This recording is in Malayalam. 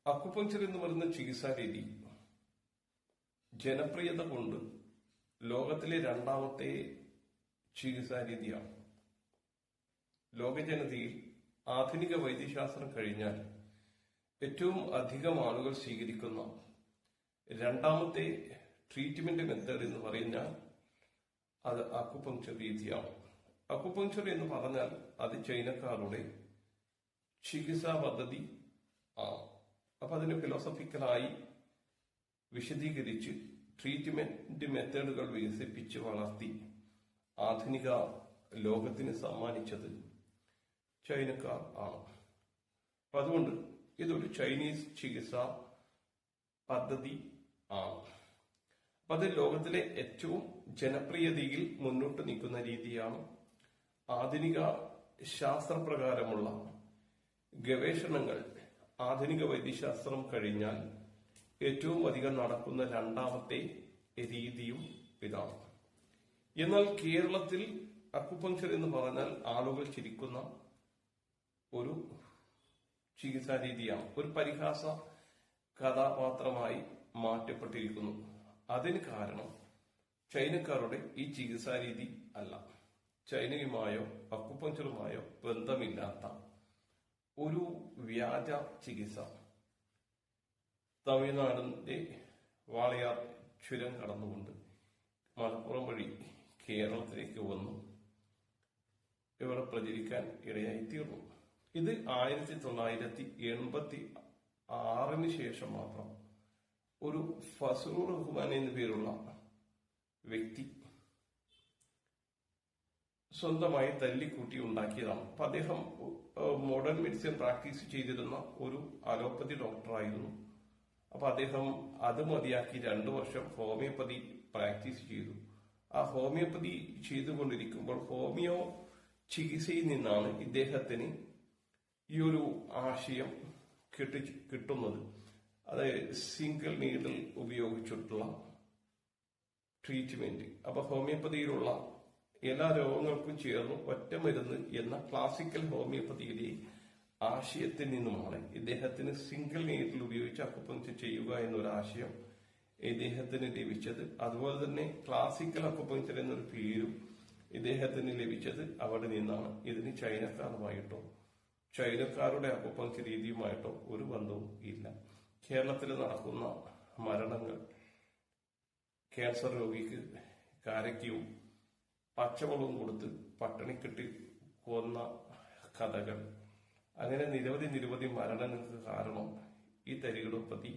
അക്കുപങ്ചർ എന്ന് പറയുന്ന ചികിത്സാ രീതി ജനപ്രിയത കൊണ്ട് ലോകത്തിലെ രണ്ടാമത്തെ ചികിത്സാ രീതിയാണ്. ലോക ജനതയിൽ ആധുനിക വൈദ്യശാസ്ത്രം കഴിഞ്ഞാൽ ഏറ്റവും അധികം ആളുകൾ സ്വീകരിക്കുന്ന രണ്ടാമത്തെ ട്രീറ്റ്മെന്റ് മെത്തേഡ് എന്ന് പറഞ്ഞാൽ അത് അക്കുപങ്ചർ രീതിയാണ്. അക്കുപങ്ചർ എന്ന് പറഞ്ഞാൽ അത് ചൈനക്കാരുടെ ചികിത്സാ പദ്ധതി ആണ്. അപ്പൊ അതിനെ ഫിലോസഫിക്കലായി വിശദീകരിച്ച് ട്രീറ്റ്മെന്റ് മെത്തേഡുകൾ വികസിപ്പിച്ച് വളർത്തി ആധുനിക ലോകത്തിന് സമ്മാനിച്ചത് ചൈനക്കാർ ആണ്. അപ്പൊ അതുകൊണ്ട് ഇതൊരു ചൈനീസ് ചികിത്സാ പദ്ധതി ആണ്. അപ്പൊ അത് ലോകത്തിലെ ഏറ്റവും ജനപ്രിയതയിൽ മുന്നോട്ട് നിൽക്കുന്ന രീതിയാണ്. ആധുനിക ശാസ്ത്രപ്രകാരമുള്ള ഗവേഷണങ്ങൾ ആധുനിക വൈദ്യശാസ്ത്രം കഴിഞ്ഞാൽ ഏറ്റവും അധികം നടക്കുന്ന രണ്ടാമത്തെ രീതിയും ഇതാണ്. എന്നാൽ കേരളത്തിൽ അക്കുപങ്ചർ എന്ന് പറഞ്ഞാൽ ആളുകൾ ചിരിക്കുന്ന ഒരു ചികിത്സാ രീതിയാണ്. ഒരു പരിഹാസ കഥാപാത്രമായി മാറ്റപ്പെട്ടിരിക്കുന്നു. അതിന് കാരണം ചൈനക്കാരുടെ ഈ ചികിത്സാ രീതി അല്ല. ചൈനയുമായോ അക്കുപങ്ചറുമായോ ബന്ധമില്ലാത്ത ഒരു വ്യാജ ചികിത്സ തമിഴ്നാടിന്റെ വാളയാർ ചുരം കടന്നുകൊണ്ട് മലപ്പുറം വഴി കേരളത്തിലേക്ക് വന്നു ഇവിടെ പ്രചരിക്കാൻ ഇടയായി തീർന്നു. ഇത് 1986 ശേഷം മാത്രം ഒരു ഫസലുർ റഹ്മാൻ എന്നു പേരുള്ള വ്യക്തി സ്വന്തമായി തല്ലിക്കൂട്ടി ഉണ്ടാക്കിയതാണ്. അപ്പൊ അദ്ദേഹം മോഡേൺ മെഡിസിൻ പ്രാക്ടീസ് ചെയ്തിരുന്ന ഒരു അലോപ്പതി ഡോക്ടറായിരുന്നു. അപ്പൊ അദ്ദേഹം അത് മതിയാക്കി 2 വർഷം ഹോമിയോപ്പതി പ്രാക്ടീസ് ചെയ്തു. ആ ഹോമിയോപ്പതി ചെയ്തുകൊണ്ടിരിക്കുമ്പോൾ ഹോമിയോ ചികിത്സയിൽ നിന്നാണ് ഇദ്ദേഹത്തിന് ഈ ഒരു ആശയം കിട്ടുന്നത്. അത് സിംഗിൾ നീഡിൽ ഉപയോഗിച്ചിട്ടുള്ള ട്രീറ്റ്മെന്റ്. അപ്പൊ ഹോമിയോപ്പതിയിലുള്ള എല്ലാ രോഗങ്ങൾക്കും ചേർന്ന് ഒറ്റ മരുന്ന് എന്ന ക്ലാസിക്കൽ ഹോമിയോപ്പതിയിലെ ആശയത്തിൽ നിന്നുമാണ് ഇദ്ദേഹത്തിന് സിംഗിൾ നീഡിൽ ഉപയോഗിച്ച് അക്കുപങ്ചർ ചെയ്യുക എന്നൊരു ആശയം ഇദ്ദേഹത്തിന് ലഭിച്ചത്. അതുപോലെ തന്നെ ക്ലാസിക്കൽ അക്കുപങ്ചർ എന്നൊരു പേരും ഇദ്ദേഹത്തിന് ലഭിച്ചത് അവിടെ നിന്നാണ്. ഇതിന് ചൈനക്കാരുടെ അക്കുപങ്ചർ രീതിയുമായിട്ടോ ഒരു ബന്ധവും ഇല്ല. കേരളത്തിൽ നടക്കുന്ന മരണങ്ങൾ, ക്യാൻസർ രോഗിക്ക് കാരക്കയും പച്ചമുളകും കൊടുത്ത് പട്ടിണിക്കിട്ട് കൊന്ന കഥകൾ, അങ്ങനെ നിരവധി മരണങ്ങൾക്ക് കാരണം ഈ തരികിടോപ്പതി